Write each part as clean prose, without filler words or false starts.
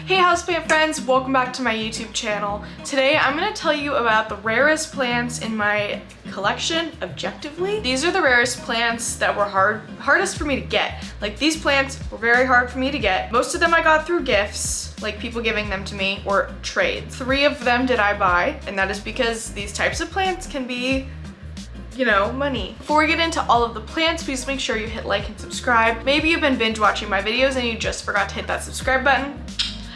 Hey houseplant friends, welcome back to my YouTube channel. Today I'm going to tell you about the rarest plants in my collection objectively. These are the rarest plants that were hardest for me to get. Like, these plants were very hard for me to get. Most of them I got through gifts, like people giving them to me, or trades. 3 of them did I buy, and that is because these types of plants can be, you know, money. Before we get into all of the plants, please make sure you hit like and subscribe. Maybe you've been binge watching my videos and you just forgot to hit that subscribe button.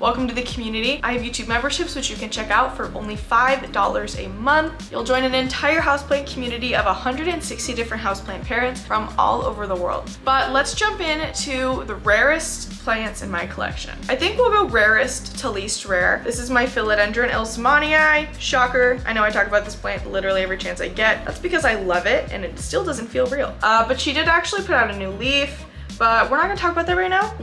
Welcome to the community. I have YouTube memberships which you can check out for only $5 a month. You'll join an entire houseplant community of 160 different houseplant parents from all over the world. But let's jump into the rarest plants in my collection. I think we'll go rarest to least rare. This is my Philodendron Ilsmania. Shocker. I know I talk about this plant literally every chance I get. That's because I love it and it still doesn't feel real. But she did actually put out a new leaf. But we're not gonna talk about that right now.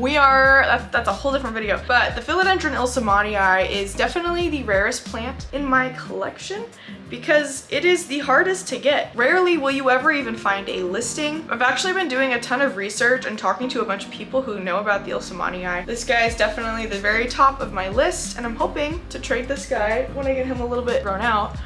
That's a whole different video. But the Philodendron Ilsmania is definitely the rarest plant in my collection because it is the hardest to get. Rarely will you ever even find a listing. I've actually been doing a ton of research and talking to a bunch of people who know about the Ilsemanii. This guy is definitely the very top of my list, and I'm hoping to trade this guy when I get him a little bit grown out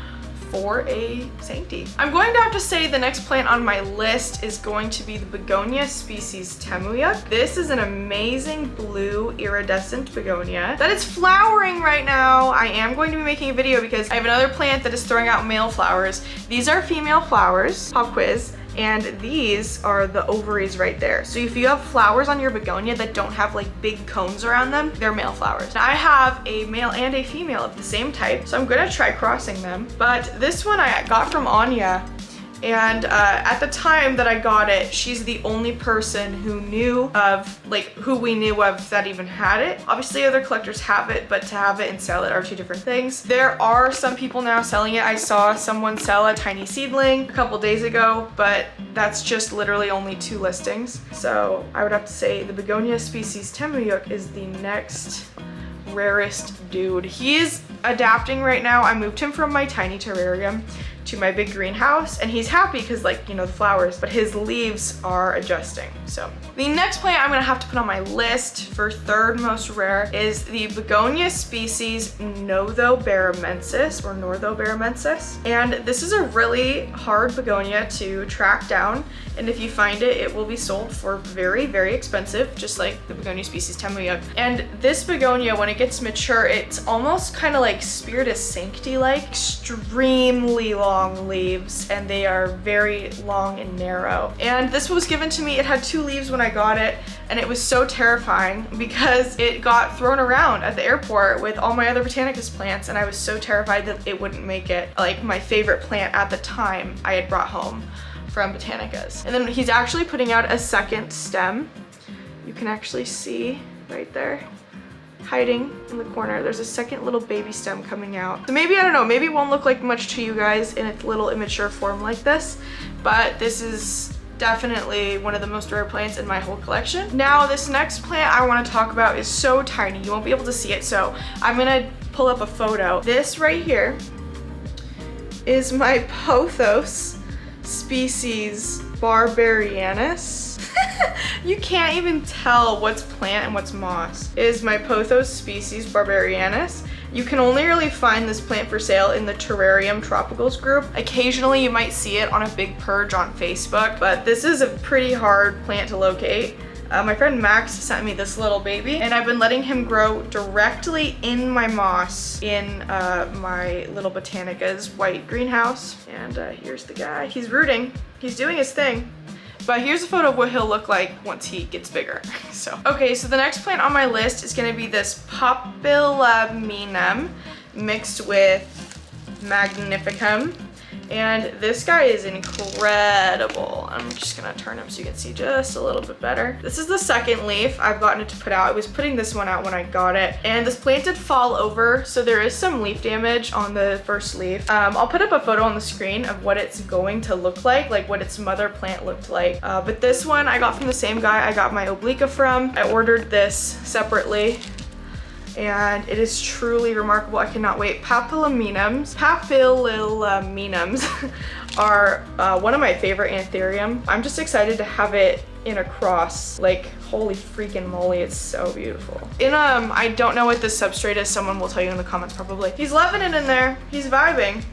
for a sanctity. I'm going to have to say the next plant on my list is going to be the Begonia species Temmuyuk. This is an amazing blue iridescent begonia that is flowering right now. I am going to be making a video because I have another plant that is throwing out male flowers. These are female flowers, pop quiz. And these are the ovaries right there. So if you have flowers on your begonia that don't have like big cones around them, they're male flowers. Now I have a male and a female of the same type, so I'm gonna try crossing them. But this one I got from Anya, and at the time that I got it, she's the only person who knew of, like, who we knew of that even had it. Obviously other collectors have it, but to have it and sell it are 2 different things. There are some people now selling it. I saw someone sell a tiny seedling a couple days ago, but that's just literally only 2 listings. So I would have to say the Begonia species Temmuyuk is the next rarest dude. He is adapting right now. I moved him from my tiny terrarium to my big greenhouse, and he's happy because, like, you know, the flowers, but his leaves are adjusting. So the next plant I'm gonna have to put on my list for 3rd most rare is the Begonia species Baromensis or Baromensis. And this is a really hard begonia to track down, and if you find it, it will be sold for very, very expensive, just like the Begonia species Temmuyuk. And this begonia, when it gets mature, it's almost kind of like Spiritus Sancti-like, extremely long leaves, and they are very long and narrow. And this was given to me, it had 2 leaves when I got it, and it was so terrifying because it got thrown around at the airport with all my other Botanicus plants, and I was so terrified that it wouldn't make it, like, my favorite plant at the time I had brought home from Botanicus. And then he's actually putting out a 2nd stem. You can actually see right there, hiding in the corner. There's a 2nd little baby stem coming out. So maybe, I don't know, maybe it won't look like much to you guys in its little immature form like this, but this is definitely one of the most rare plants in my whole collection. Now, this next plant I want to talk about is so tiny, you won't be able to see it, so I'm gonna pull up a photo. This right here is my Pothos species Barbarianus. You can't even tell what's plant and what's moss. It is my Pothos species Barbarianus. You can only really find this plant for sale in the Terrarium Tropicals group. Occasionally you might see it on a big purge on Facebook, but this is a pretty hard plant to locate. My friend Max sent me this little baby, and I've been letting him grow directly in my moss in my little Botanica's white greenhouse. And here's the guy. He's rooting. He's doing his thing. But here's a photo of what he'll look like once he gets bigger. So, okay, so the next plant on my list is gonna be this Papilla meenum mixed with Magnificum. And this guy is incredible. I'm just gonna turn him so you can see just a little bit better. This is the 2nd leaf I've gotten it to put out. I was putting this one out when I got it, and this plant did fall over, so there is some leaf damage on the 1st leaf. I'll put up a photo on the screen of what it's going to look like what its mother plant looked like. But this one I got from the same guy I got my Obliqua from. I ordered this separately, and it is truly remarkable. I cannot wait. Papillomenums are one of my favorite Aetherium. I'm just excited to have it in a cross, like Holy freaking moly, it's so beautiful. I don't know what this substrate is. Someone will tell you in the comments probably. He's loving it in there. He's vibing.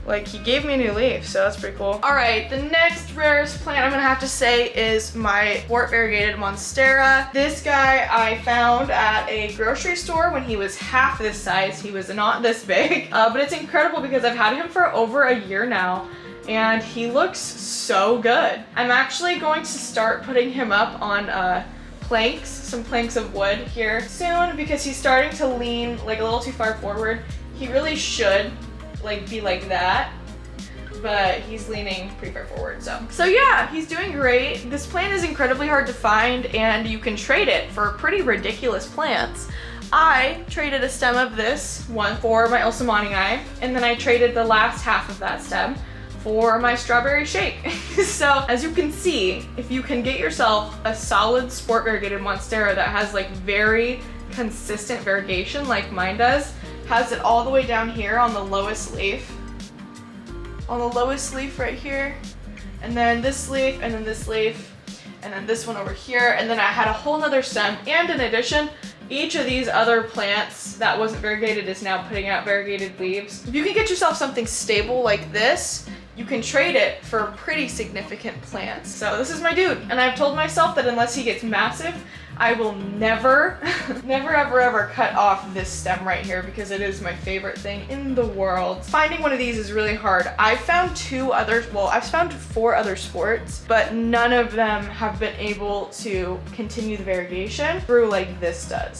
Like, he gave me a new leaf, so that's pretty cool. All right, the next rarest plant I'm gonna have to say is my sport variegated Monstera. This guy I found at a grocery store when he was half this size. He was not this big, but it's incredible because I've had him for over a year now, and he looks so good. I'm actually going to start putting him up on planks, some planks of wood here soon, because he's starting to lean like a little too far forward. He really should like be like that, but he's leaning pretty far forward. So yeah, he's doing great. This plant is incredibly hard to find, and you can trade it for pretty ridiculous plants. I traded a stem of this one for my ilsemanii, and then I traded the last half of that stem for my strawberry shake. So as you can see, if you can get yourself a solid sport variegated Monstera that has like very consistent variegation like mine does, has it all the way down here on the lowest leaf. On the lowest leaf right here. And then this leaf, and then this leaf, and then this one over here. And then I had a whole nother stem. And in addition, each of these other plants that wasn't variegated is now putting out variegated leaves. If you can get yourself something stable like this, you can trade it for pretty significant plants. So this is my dude. And I've told myself that unless he gets massive, I will never, never ever ever cut off this stem right here because it is my favorite thing in the world. Finding one of these is really hard. I've found I've found 4 other sports, but none of them have been able to continue the variegation through like this does.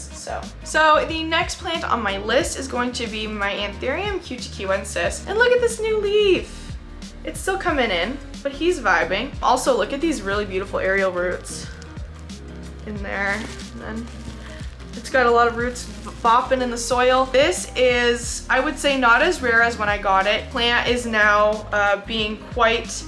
So the next plant on my list is going to be my Aetherium Q2Q. And look at this new leaf. It's still coming in, but he's vibing. Also, look at these really beautiful aerial roots in there, and then it's got a lot of roots bopping in the soil. This is, I would say, not as rare as when I got it. Plant is now being quite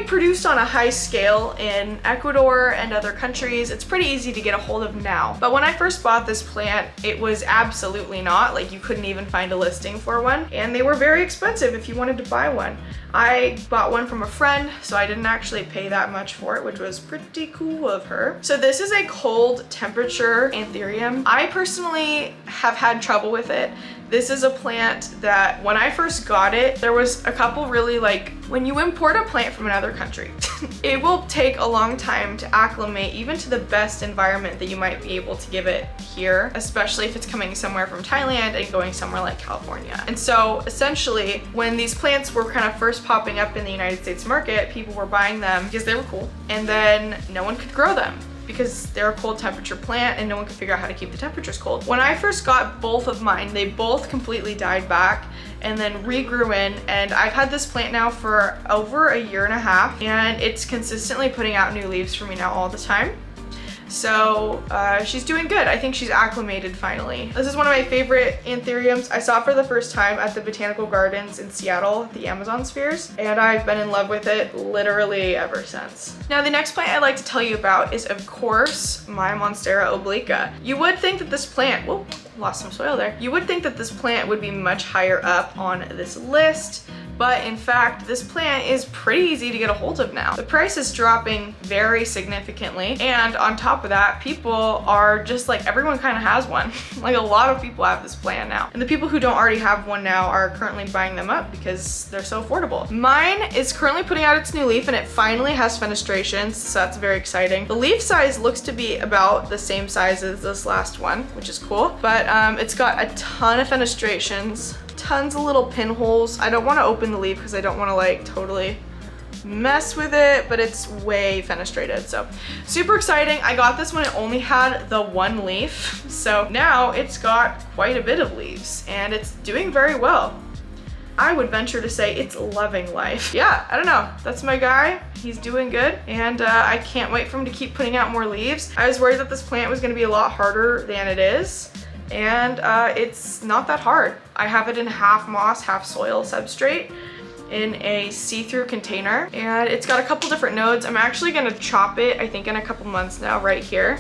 produced on a high scale in Ecuador and other countries. It's pretty easy to get a hold of now. But when I first bought this plant, it was absolutely not. Like, you couldn't even find a listing for one. And they were very expensive if you wanted to buy one. I bought one from a friend, so I didn't actually pay that much for it, which was pretty cool of her. So this is a cold temperature Aetherium. I personally have had trouble with it. This is a plant that when I first got it, there was a couple really like, when you import a plant from another country, it will take a long time to acclimate even to the best environment that you might be able to give it here, especially if it's coming somewhere from Thailand and going somewhere like California. And so essentially, when these plants were kind of first popping up in the United States market, people were buying them because they were cool, and then no one could grow them because they're a cold temperature plant and no one could figure out how to keep the temperatures cold. When I first got both of mine, they both completely died back and then regrew in, and I've had this plant now for over a year and a half, and it's consistently putting out new leaves for me now all the time. So she's doing good. I think she's acclimated finally. This is one of my favorite Aetheriums. I saw it for the first time at the Botanical Gardens in Seattle, the Amazon spheres, and I've been in love with it literally ever since. Now the next plant I'd like to tell you about is, of course, my Monstera Obliqua. You would think that this plant, whoa, lost some soil there. You would think that this plant would be much higher up on this list, but in fact, this plant is pretty easy to get a hold of now. The price is dropping very significantly, and on top of that, people are just like, everyone kind of has one. Like, a lot of people have this plant now. And the people who don't already have one now are currently buying them up because they're so affordable. Mine is currently putting out its new leaf, and it finally has fenestrations, so that's very exciting. The leaf size looks to be about the same size as this last one, which is cool, but it's got a ton of fenestrations, tons of little pinholes. I don't want to open the leaf because I don't want to like totally mess with it, but it's way fenestrated, so super exciting. I got this when it only had the one leaf, so now it's got quite a bit of leaves and it's doing very well. I would venture to say it's loving life. Yeah, I don't know. That's my guy. He's doing good, and I can't wait for him to keep putting out more leaves. I was worried that this plant was going to be a lot harder than it is, and it's not that hard. I have it in half moss, half soil substrate in a see-through container, and it's got a couple different nodes. I'm actually gonna chop it, I think in a couple months now, right here.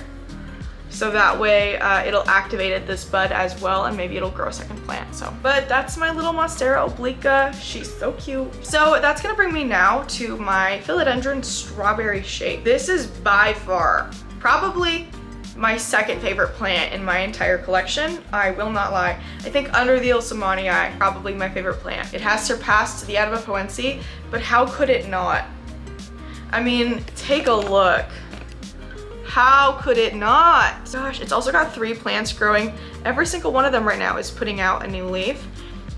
So that way it'll activate this bud as well, and maybe it'll grow a second plant. So, but that's my little Monstera Obliqua. She's so cute. So that's gonna bring me now to my Philodendron Strawberry Shake. This is by far probably my second favorite plant in my entire collection. I will not lie. I think under the ilsemanii, probably my favorite plant. It has surpassed the cutucuensis, but how could it not? I mean, take a look. How could it not? Gosh, it's also got 3 plants growing. Every single one of them right now is putting out a new leaf.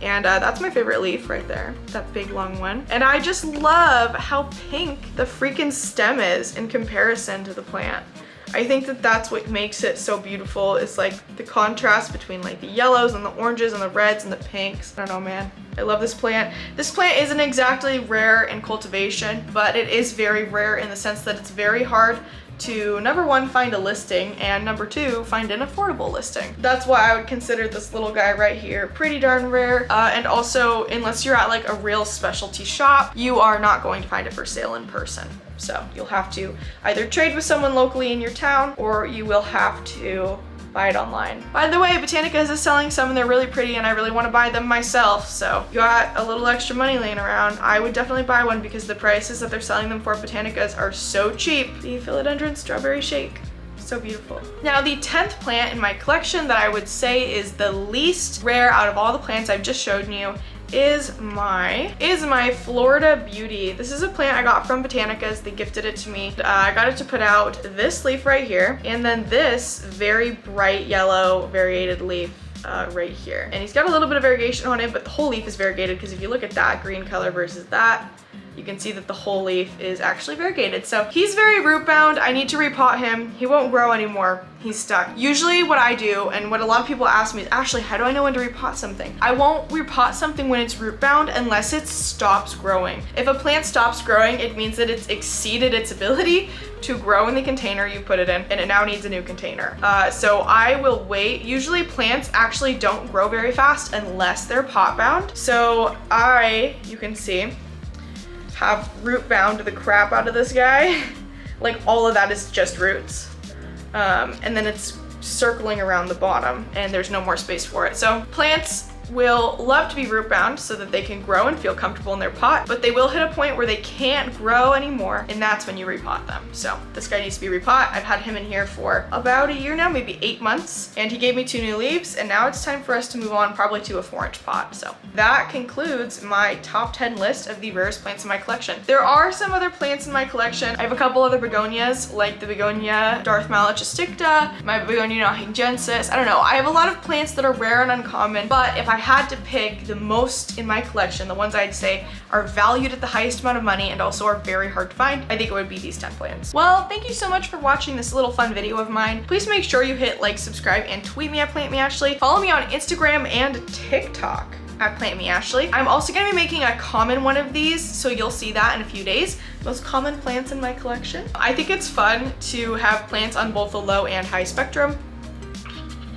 And that's my favorite leaf right there, that big long one. And I just love how pink the freaking stem is in comparison to the plant. I think that that's what makes it so beautiful, is like the contrast between like the yellows and the oranges and the reds and the pinks. I don't know, man. I love this plant. This plant isn't exactly rare in cultivation, but it is very rare in the sense that it's very hard to, number 1, find a listing, and number 2, find an affordable listing. That's why I would consider this little guy right here pretty darn rare. And also, unless you're at like a real specialty shop, you are not going to find it for sale in person. So you'll have to either trade with someone locally in your town, or you will have to buy it online. By the way, Botanicas is selling some and they're really pretty, and I really want to buy them myself. So if you got a little extra money laying around, I would definitely buy one because the prices that they're selling them for Botanicas are so cheap. The Philodendron Strawberry Shake. So beautiful. Now the 10th plant in my collection that I would say is the least rare out of all the plants I've just shown you is my Florida Beauty. This is a plant I got from Botanicas. They gifted it to me. I got it to put out this leaf right here, and then this very bright yellow variegated leaf right here. And he's got a little bit of variegation on it, but the whole leaf is variegated, because if you look at that green color versus that, you can see that the whole leaf is actually variegated. So he's very root bound. I need to repot him. He won't grow anymore. He's stuck. Usually what I do, and what a lot of people ask me is, Ashley, how do I know when to repot something? I won't repot something when it's root bound unless it stops growing. If a plant stops growing, it means that it's exceeded its ability to grow in the container you put it in, and it now needs a new container. So I will wait. Usually plants actually don't grow very fast unless they're pot bound. So you can see, have root bound the crap out of this guy. Like all of that is just roots. And then it's circling around the bottom and there's no more space for it. So plants will love to be root bound so that they can grow and feel comfortable in their pot, but they will hit a point where they can't grow anymore, and that's when you repot them. So this guy needs to be repot. I've had him in here for about a year now, maybe 8 months, and he gave me 2 new leaves, and now it's time for us to move on probably to a 4-inch pot. So that concludes my top 10 list of the rarest plants in my collection. There are some other plants in my collection. I have a couple other begonias, like the Begonia Darthmalichesticta, my Begonia nahigensis. I don't know. I have a lot of plants that are rare and uncommon, but if I had to pick the most in my collection, the ones I'd say are valued at the highest amount of money and also are very hard to find, I think it would be these 10 plants. Well, thank you so much for watching this little fun video of mine. Please make sure you hit like, subscribe, and tweet me at PlantMeAshley. Follow me on Instagram and TikTok at PlantMeAshley. I'm also gonna be making a common one of these, so you'll see that in a few days. Most common plants in my collection. I think it's fun to have plants on both the low and high spectrum,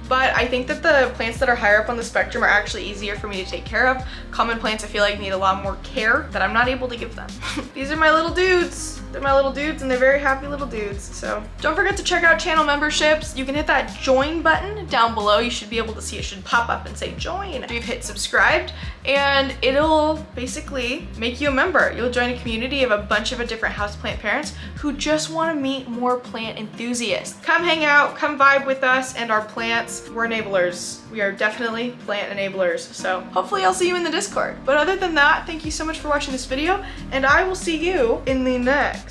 but I think that the plants that are higher up on the spectrum are actually easier for me to take care of. Common plants I feel like need a lot more care that I'm not able to give them. These are my little dudes. They're my little dudes, and they're very happy little dudes. So don't forget to check out channel memberships. You can hit that join button down below. You should be able to see, it should pop up and say join. You've hit subscribed, and it'll basically make you a member. You'll join a community of a bunch of different houseplant parents who just want to meet more plant enthusiasts. Come hang out, come vibe with us and our plants. We're enablers. We are definitely plant enablers. So hopefully I'll see you in the Discord. But other than that, thank you so much for watching this video, and I will see you in the next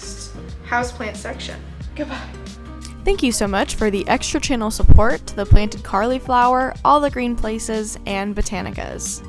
houseplant section. Goodbye. Thank you so much for the extra channel support to the planted cauliflower, all the green places, and Botanicas.